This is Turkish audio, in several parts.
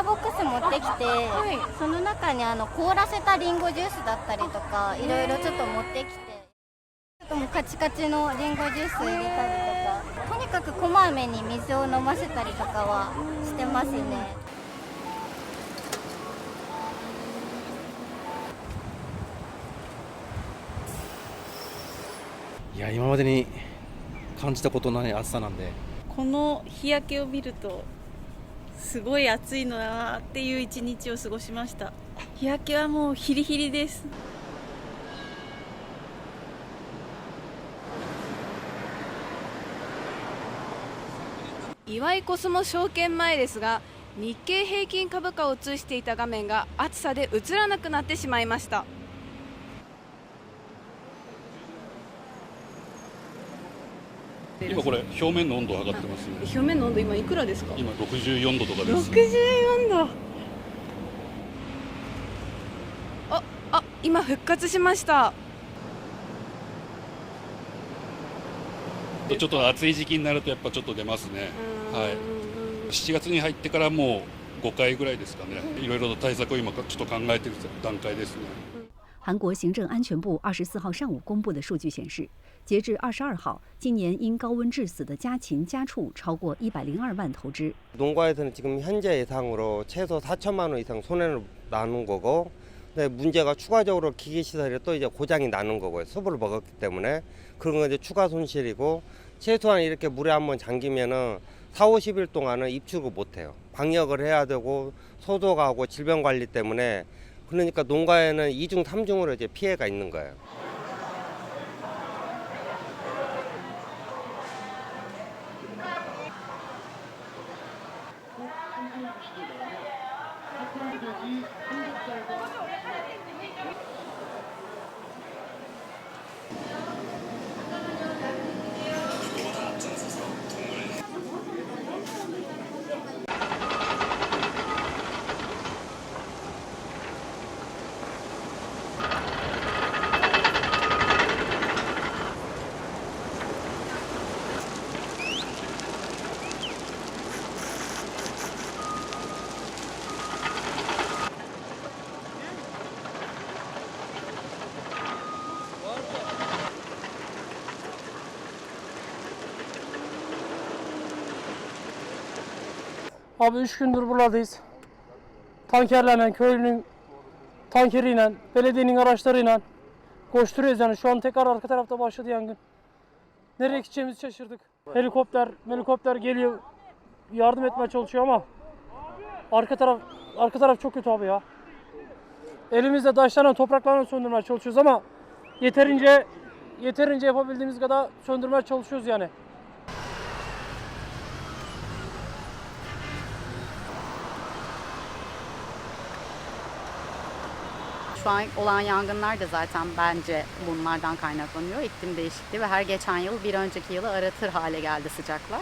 ーボックス持ってきて、その中に凍らせたリンゴジュースだったりとかいろいろちょっと持ってきて、ちょっともうカチカチのリンゴジュース入れたりとか、とにかくこまめに水を飲ませたりとかはしてますね。いや、今までに感じたことない暑さなんで、この日焼けを見るとすごい暑いのだなっていう一日を過ごしました。日焼けはもうヒリヒリです。岩井コスモ証券前ですが、日経平均株価を映していた画面が暑さで映らなくなってしまいました。今これ表面の温度上がってますね。表面の温度今いくらですか？今64度とかです。64度。今復活しました。ちょっと暑い時期になるとやっぱちょっと出ますね。はい。7月に入ってからもう5回ぐらいですかね。いろいろと対策を今ちょっと考えている段階ですね。韩国行政安全部24号上午公布的数据显示，截至22号，今年因高温致死的家禽家畜超过102万头只。 농가에서는 지금 현재 예상으로 최소 4천만 원 이상 손해를 나는 거고, 근데 문제가 추가적으로 기계 시설이 또 이제 고장이 나는 거고요. 습을 먹었기 때문에 그런 건 이제 추가 손실이고, 최소한 이렇게 물에 한번 잠기면은 4, 50일 동안은 입출을 못 해요. 방역을 해야 되고 소독하고 질병 관리 때문에, 그러니까 농가에는 2중, 3중으로 이제 피해가 있는 거예요. Abi 3 gündür buradayız. Tankerlerle, köylünün tankeriyle, belediyenin araçlarıyla koşturuyoruz yani. Şu an tekrar arka tarafta başladı yangın. Nereye gideceğimizi şaşırdık. Helikopter geliyor, yardım etmeye çalışıyor ama arka taraf çok kötü abi ya. Elimizde taşlarla, topraklarla söndürmeye çalışıyoruz ama yeterince yapabildiğimiz kadar söndürmeye çalışıyoruz yani. Şu an olan yangınlar da zaten bence bunlardan kaynaklanıyor. İklim değişikliği ve her geçen yıl bir önceki yılı aratır hale geldi sıcaklar.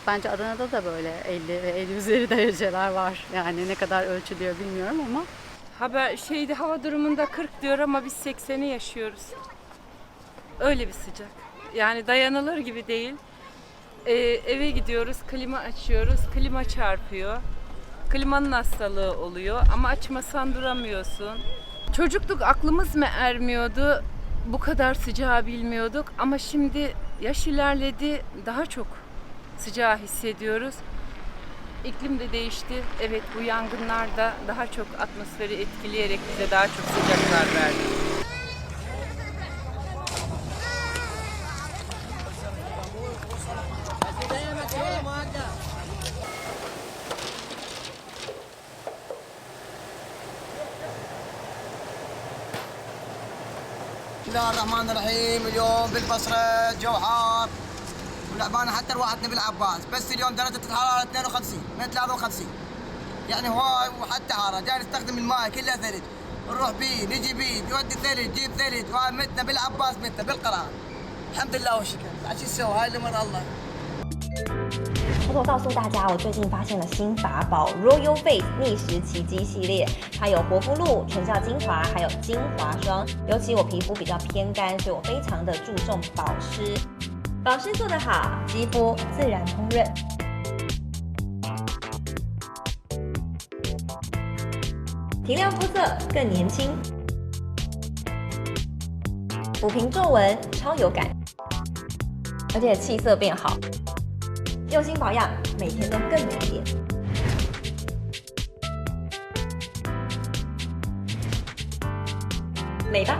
Bence Adana'da da böyle 50 ve 50 üzeri dereceler var. Yani ne kadar ölçülüyor bilmiyorum ama. Hava durumunda 40 diyor ama biz 80'i yaşıyoruz. Öyle bir sıcak. Yani dayanılır gibi değil. Eve gidiyoruz, klima açıyoruz, klima çarpıyor. Klimanın hastalığı oluyor ama açmasan duramıyorsun. Çocukluk aklımız mı ermiyordu, bu kadar sıcağı bilmiyorduk ama şimdi yaş ilerledi, daha çok sıcağı hissediyoruz. İklim de değişti. Evet, bu yangınlar da daha çok atmosferi etkileyerek bize daha çok sıcaklar verdi. بسم الله الرحمن الرحيم. اليوم بالبصرة جو حار ولعبانة حتى الواحد بالعباس، بس اليوم درجة الحرارة 52 من 53 يعني هواي وحتى حارة. جاي نستخدم الماء كله ثلج، نروح بيه نجي بيه بيودي ثلج جيب ثلج، وهاي متنا بالعباس متنا بالقرار. الحمد لله والشكر. عاد شو نسوي؟ هاي اللي من الله. 偷偷告诉大家，我最近发现了新法宝 Royal Face 逆时奇迹系列，它有活肤露、全效精华，还有精华霜。尤其我皮肤比较偏干，所以我非常的注重保湿。保湿做得好，肌肤自然烹饪。提亮肤色更年轻，抚平皱纹超有感，而且气色变好。用心保养，每天都更美丽。美吧。